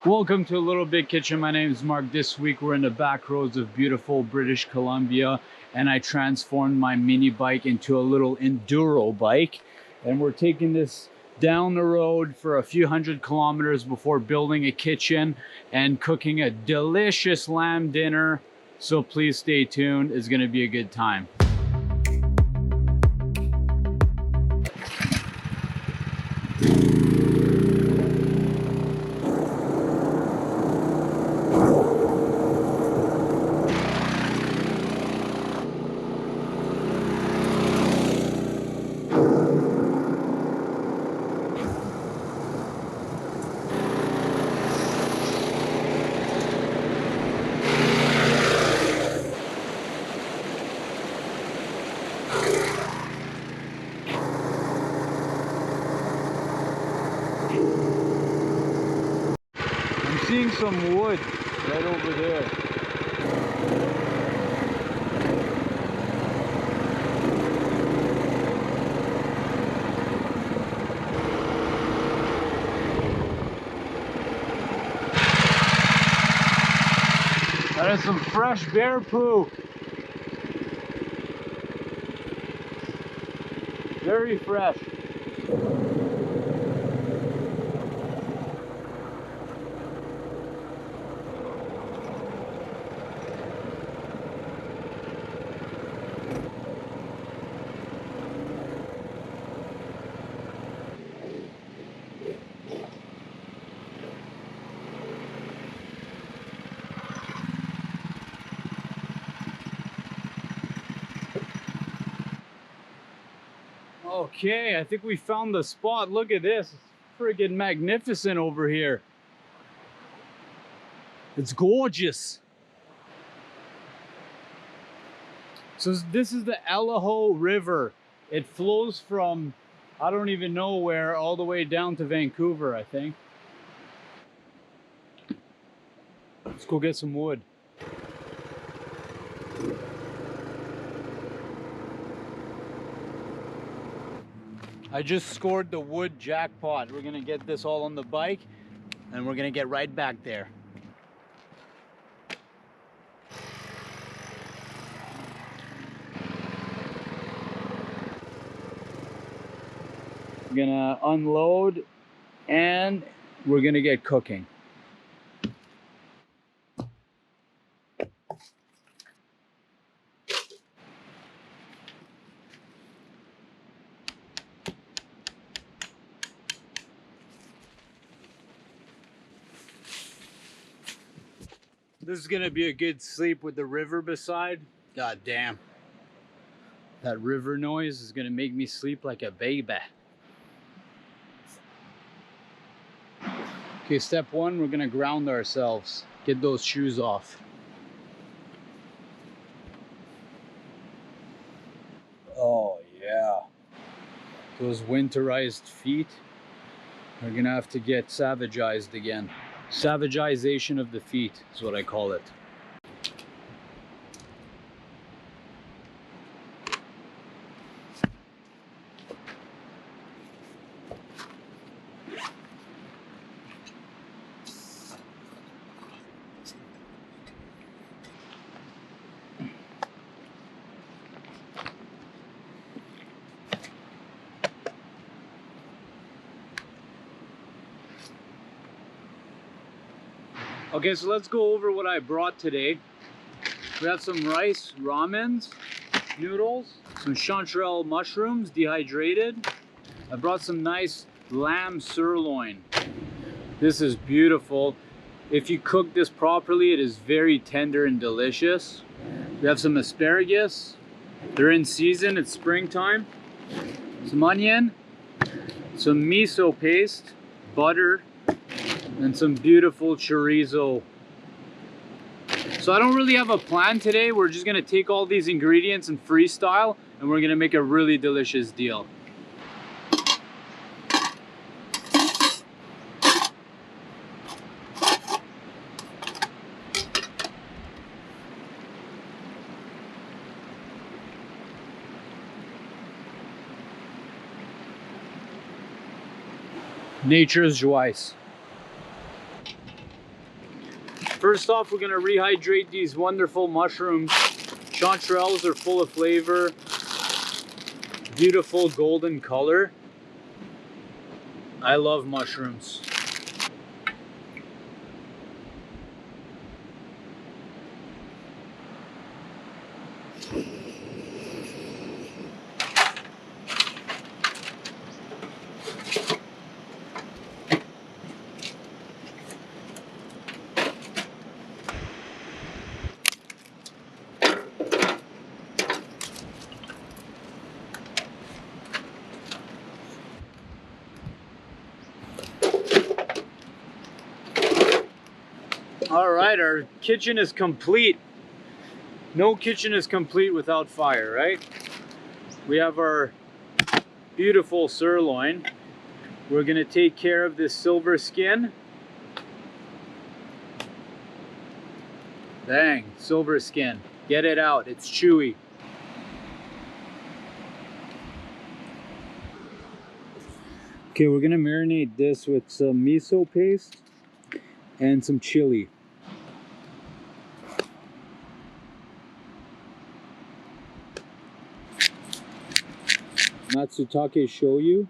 Welcome to a Little Big Kitchen. My name is Marc. This week we're in the back roads of beautiful British Columbia, and I transformed my mini bike into a little enduro bike, and we're taking this down the road for a few hundred kilometers before building a kitchen and cooking a delicious lamb dinner. So please stay tuned. It's going to be a good time. I'm seeing some wood right over there. That is some fresh bear poo. Very fresh. Okay, I think we found the spot. Look at this. It's friggin' magnificent over here. It's gorgeous. So this is the Elaho River. It flows from, I don't even know where, all the way down to Vancouver, I think. Let's go get some wood. I just scored the wood jackpot. We're gonna get this all on the bike and we're gonna get right back there. We're gonna unload and we're gonna get cooking. This is gonna be a good sleep with the river beside. God damn. That river noise is gonna make me sleep like a baby. Okay, step one, we're gonna ground ourselves. Get those shoes off. Oh yeah. Those winterized feet are gonna have to get savagized again. Savagization of the feet is what I call it. Okay, so let's go over what I brought today. We have some rice, ramens, noodles, some chanterelle mushrooms, dehydrated. I brought some nice lamb sirloin. This is beautiful. If you cook this properly, it is very tender and delicious. We have some asparagus. They're in season, it's springtime. Some onion, some miso paste, butter, and some beautiful chorizo. So I don't really have a plan today. We're just gonna take all these ingredients and freestyle, and we're gonna make a really delicious deal. Nature's joys. First off, we're gonna rehydrate these wonderful mushrooms. Chanterelles are full of flavor, beautiful golden color. I love mushrooms. All right, our kitchen is complete. No kitchen is complete without fire, right? We have our beautiful sirloin. We're gonna take care of this silver skin. Bang, silver skin. Get it out, it's chewy. Okay, we're gonna marinate this with some miso paste and some chili. Matsutake shoyu.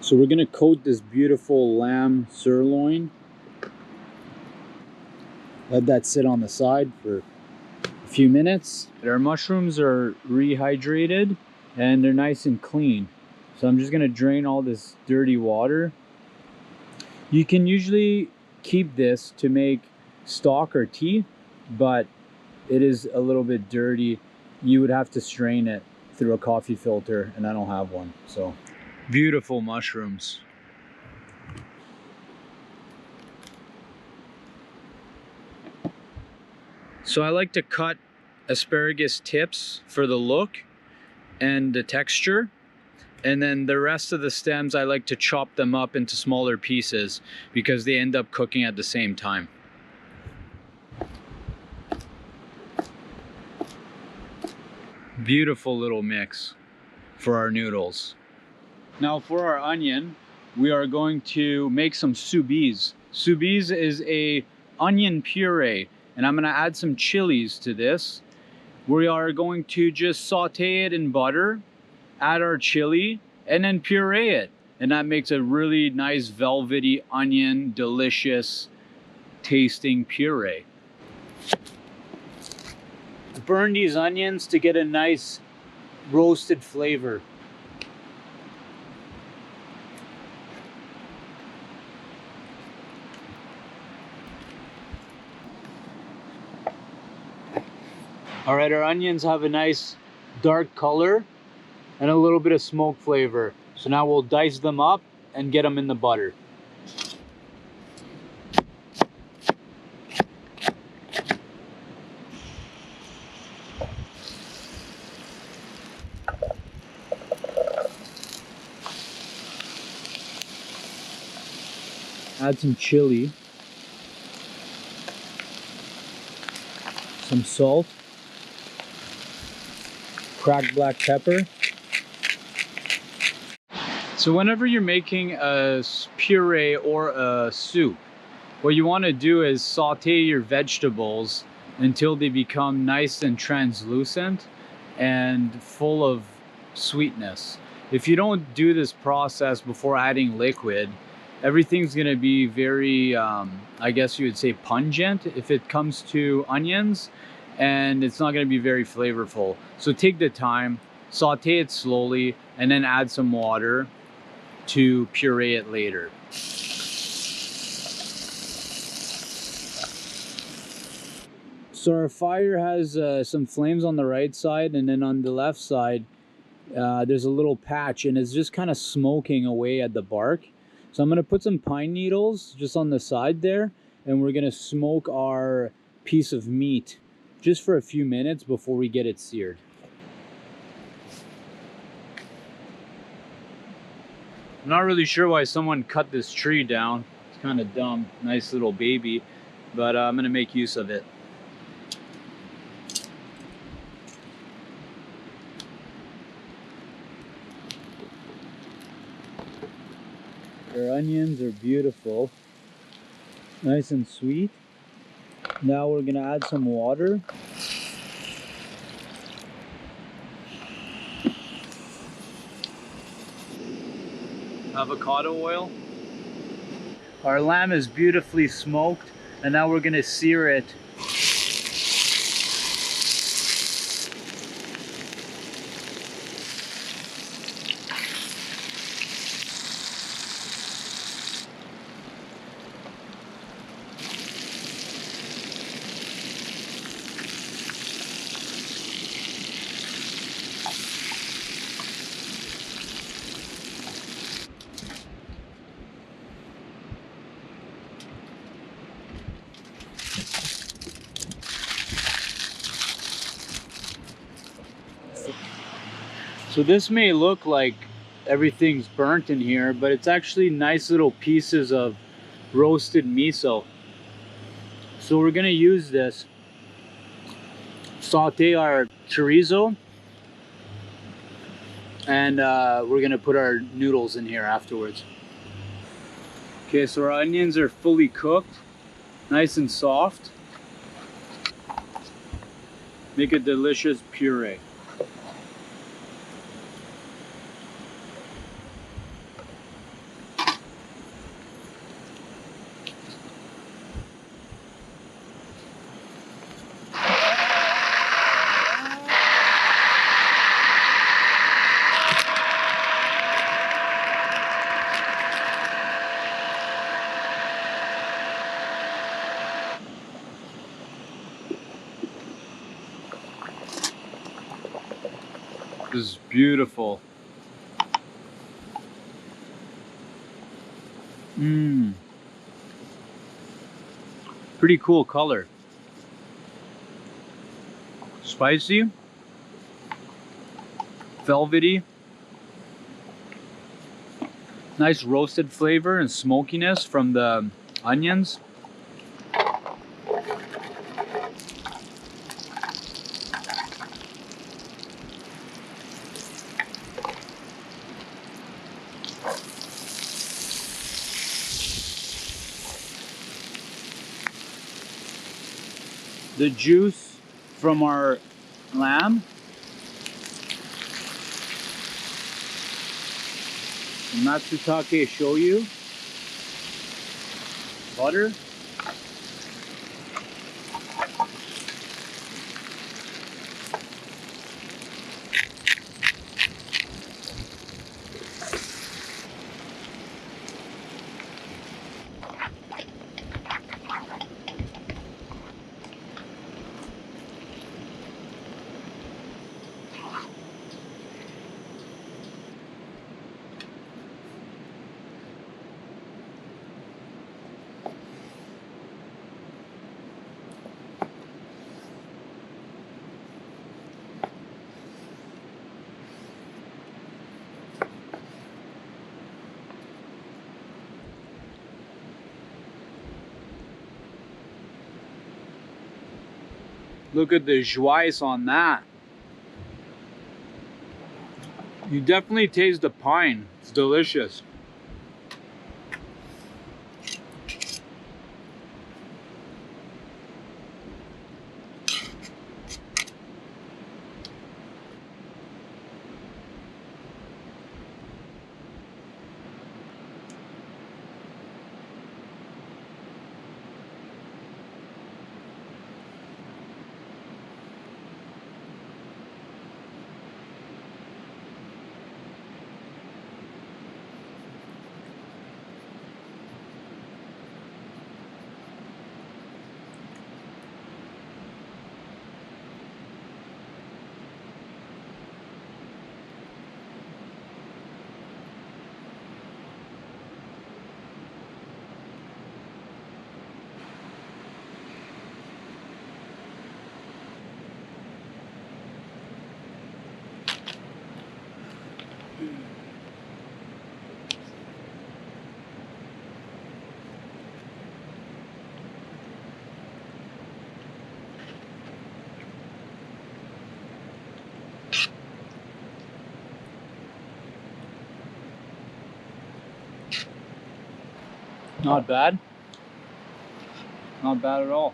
So we're gonna coat this beautiful lamb sirloin. Let that sit on the side for a few minutes. Our mushrooms are rehydrated and they're nice and clean. So I'm just gonna drain all this dirty water. You can usually keep this to make stock or tea, but it is a little bit dirty. You would have to strain it through a coffee filter, and I don't have one. So beautiful mushrooms. So I like to cut asparagus tips for the look and the texture, and then the rest of the stems I like to chop them up into smaller pieces because they end up cooking at the same time. Beautiful little mix for our noodles. Now for our onion, we are going to make some sous vide. Sous vide is a onion puree, and I'm gonna add some chilies to this. We are going to just saute it in butter, add our chili, and then puree it. And that makes a really nice velvety onion, delicious tasting puree. Burn these onions to get a nice roasted flavor. All right, our onions have a nice dark color and a little bit of smoke flavor. So now we'll dice them up and get them in the butter. Add some chili, some salt, cracked black pepper. So whenever you're making a puree or a soup, what you want to do is saute your vegetables until they become nice and translucent and full of sweetness. If you don't do this process before adding liquid, everything's going to be very, I guess you would say, pungent if it comes to onions, and it's not going to be very flavorful. So take the time, saute it slowly, and then add some water to puree it later. So our fire has some flames on the right side, and then on the left side there's a little patch, and it's just kind of smoking away at the bark. So I'm going to put some pine needles just on the side there, and we're going to smoke our piece of meat just for a few minutes before we get it seared. I'm not really sure why someone cut this tree down. It's kind of dumb. Nice little baby, but I'm going to make use of it. Our onions are beautiful. Nice and sweet. Now we're gonna add some water. Avocado oil. Our lamb is beautifully smoked, and now we're gonna sear it. So this may look like everything's burnt in here, but it's actually nice little pieces of roasted miso. So we're gonna use this, saute our chorizo, and we're gonna put our noodles in here afterwards. Okay, so our onions are fully cooked, nice and soft. Make a delicious puree. This is beautiful. Pretty cool color. Spicy, velvety, nice roasted flavor and smokiness from the onions. The juice from our lamb. Matsutake shoyu. Butter. Look at the joie on that. You definitely taste the pine. It's delicious. Not bad. Not bad at all.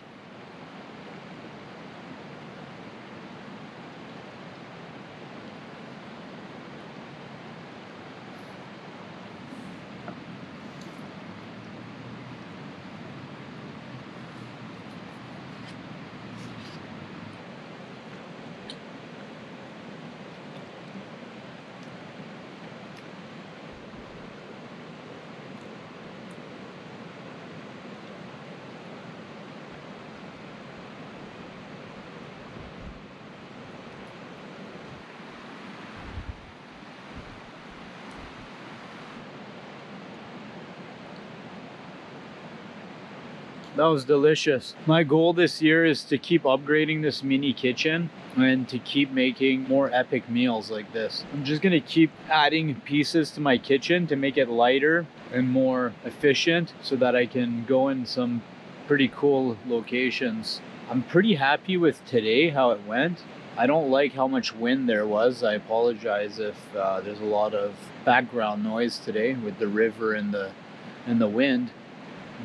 That was delicious. My goal this year is to keep upgrading this mini kitchen and to keep making more epic meals like this. I'm just gonna keep adding pieces to my kitchen to make it lighter and more efficient so that I can go in some pretty cool locations. I'm pretty happy with today, how it went. I don't like how much wind there was. I apologize if there's a lot of background noise today with the river and the wind.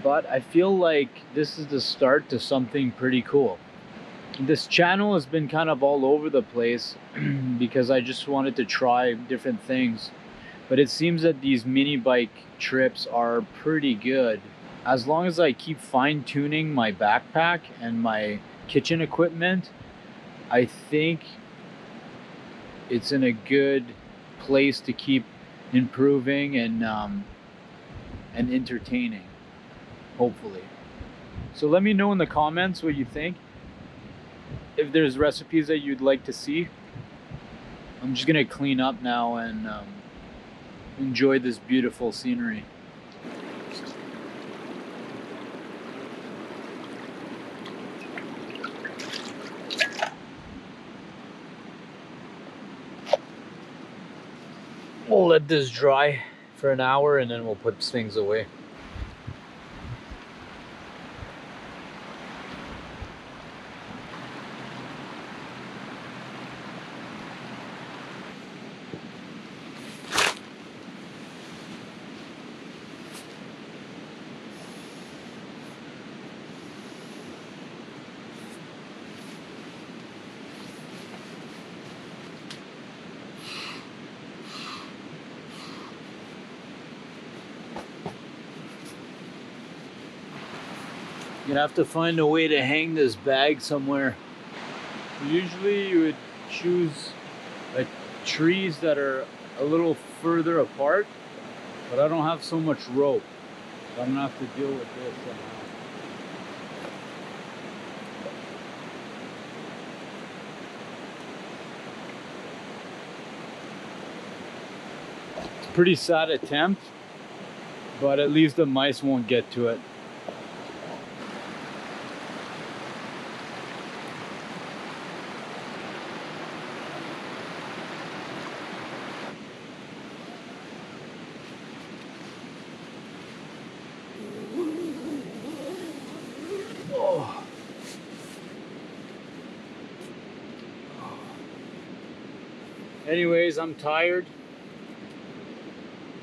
But I feel like this is the start to something pretty cool. This channel has been kind of all over the place because I just wanted to try different things. But it seems that these mini bike trips are pretty good. As long as I keep fine-tuning my backpack and my kitchen equipment, I think it's in a good place to keep improving and entertaining. Hopefully. So let me know in the comments what you think. If there's recipes that you'd like to see. I'm just gonna clean up now and enjoy this beautiful scenery. We'll let this dry for an hour and then we'll put things away. You're gonna have to find a way to hang this bag somewhere. Usually you would choose trees that are a little further apart, but I don't have so much rope. So I'm gonna have to deal with this somehow. It's a pretty sad attempt, but at least the mice won't get to it. Anyways, I'm tired.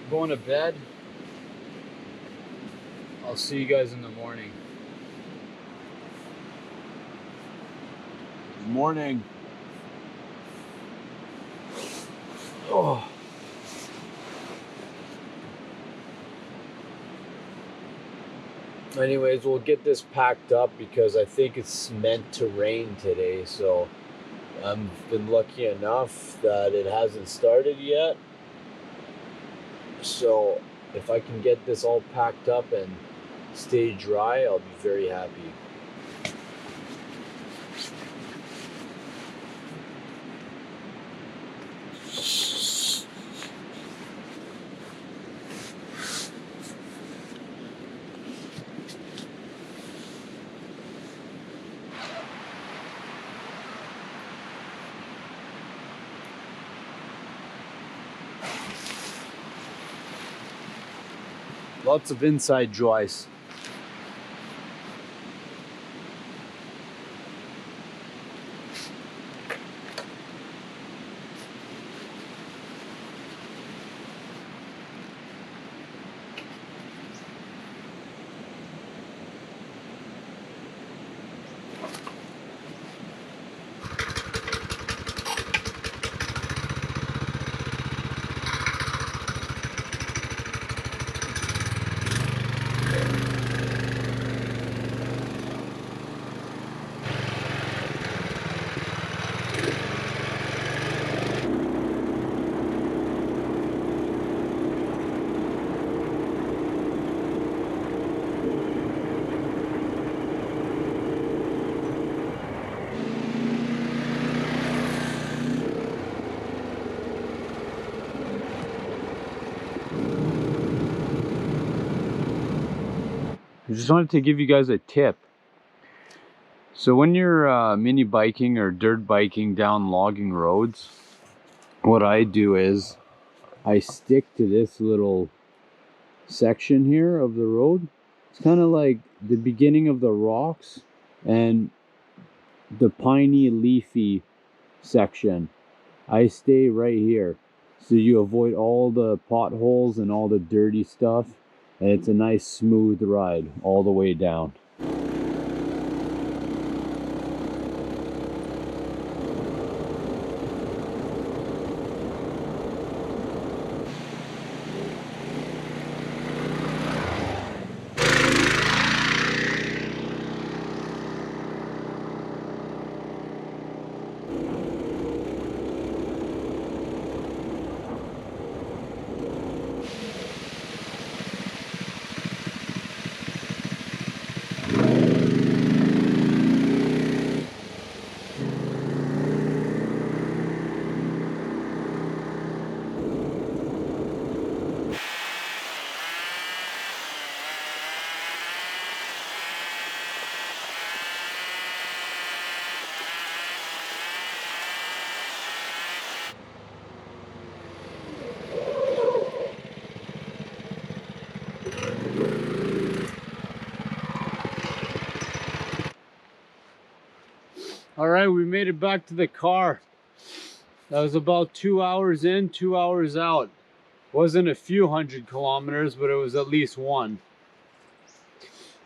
Going to bed. I'll see you guys in the morning. Good morning. Oh. Anyways, we'll get this packed up because I think it's meant to rain today, so I've been lucky enough that it hasn't started yet. So if I can get this all packed up and stay dry, I'll be very happy. Lots of inside joys. I just wanted to give you guys a tip. So when you're mini biking or dirt biking down logging roads, what I do is I stick to this little section here of the road. It's kind of like the beginning of the rocks and the piney leafy section. I stay right here so you avoid all the potholes and all the dirty stuff, and it's a nice smooth ride all the way down. All right, we made it back to the car. That was about 2 hours in, 2 hours out. Wasn't a few hundred kilometers, but it was at least one.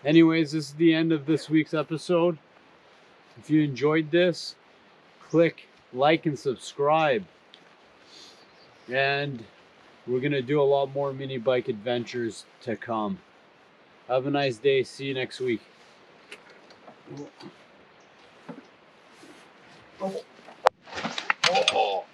Anyways, this is the end of this week's episode. If you enjoyed this, click like and subscribe. And we're gonna do a lot more mini bike adventures to come. Have a nice day. See you next week. Oh.